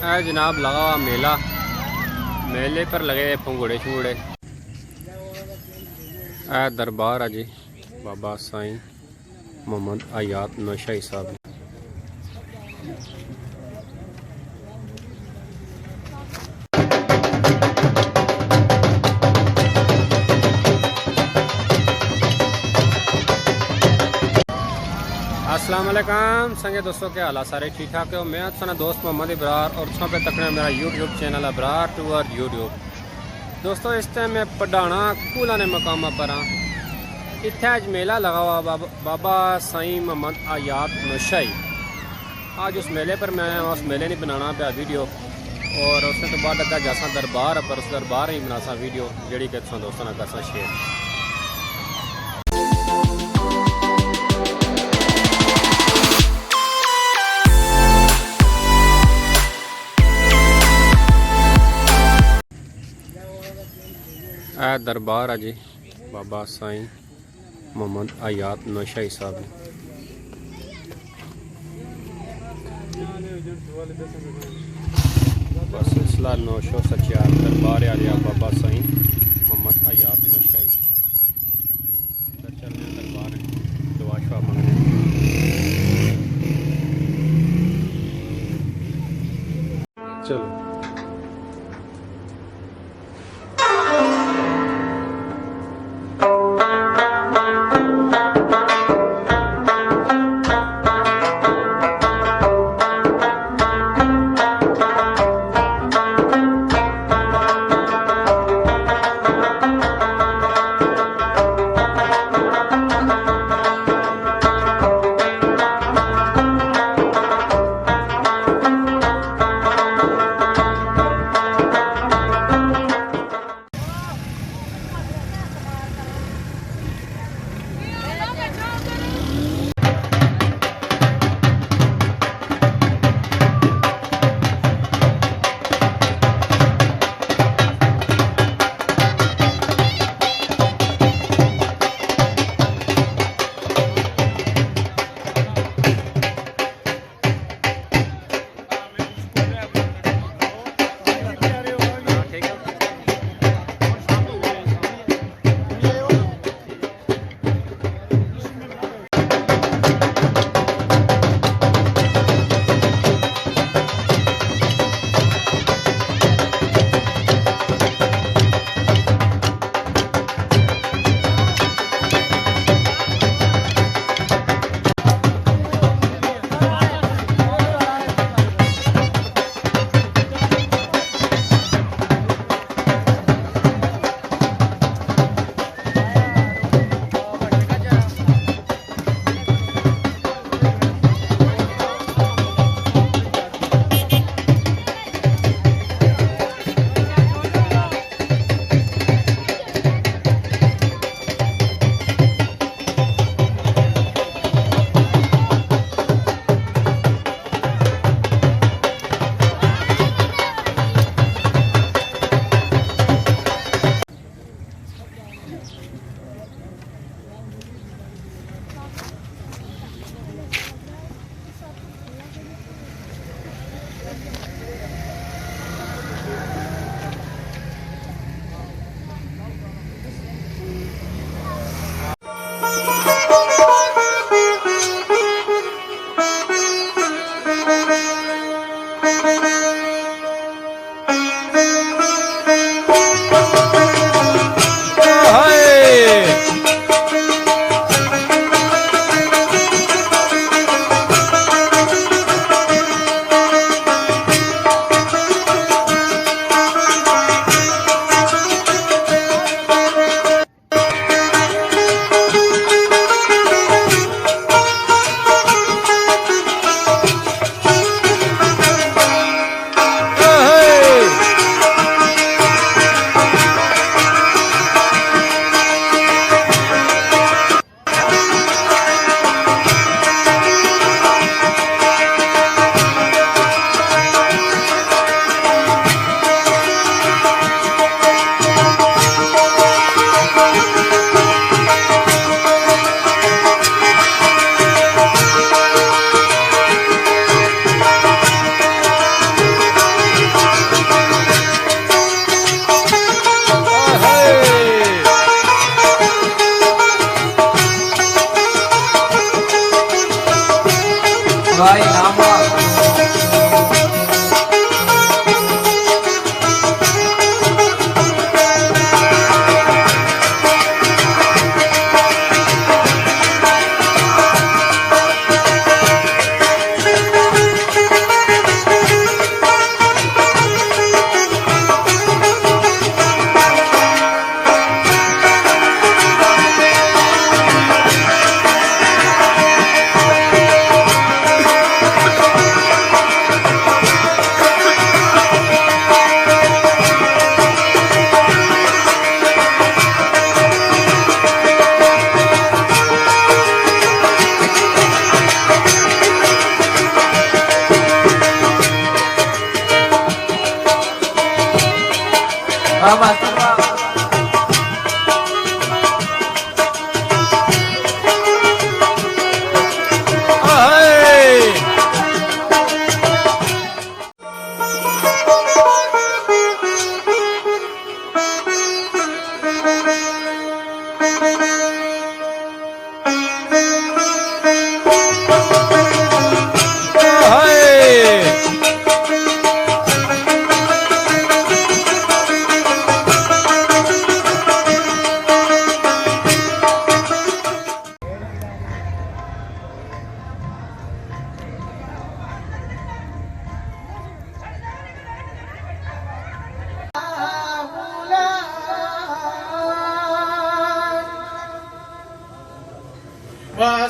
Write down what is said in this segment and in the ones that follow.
है जनाब लगा हुआ मेला। मेले पर लगे पंगुड़े शंगुड़े। दरबार है जी बाबा साईं मोहम्मद आयात नौशाही साहब। अस्सलाम वालेकुम संगे दोस्तों, क्या हाल सारे ठीक ठाक हो। मैं अपना दोस्त मोहम्मद इब्रार और छो पे तकने मेरा YouTube channel Ibrar tour YouTube. दोस्तों इस टाइम मैं पढ़ाना कूला ने मकाम पर हाँ। इत्थे अज मेला लगा हुआ बाबा साईं मोहम्मद आयात नौशाही। आज उस मेले पर मैं उस मेले नहीं बनाना पाया वीडियो, और उसने तो बाद अगर जैसा दरबार है पर उस दरबार ही बनासा वीडियो जी कि दोस्तों ने करसा शेयर। दरबार है जी बाबा साईं मोहम्मद आयात नौशाही साहब। सिलसिला 904 दरबार आ गया बाबा साईं मोहम्मद आयात नौशाही। चलने दरबार है दुआ शुआ मंगने। चलो ભાઈ નામા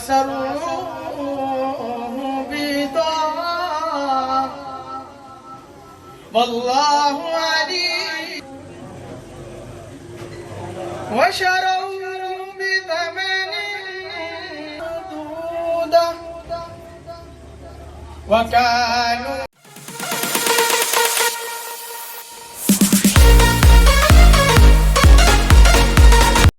وأسروه بضاعة والله عليم وشروا بثمن مردودة وكانوا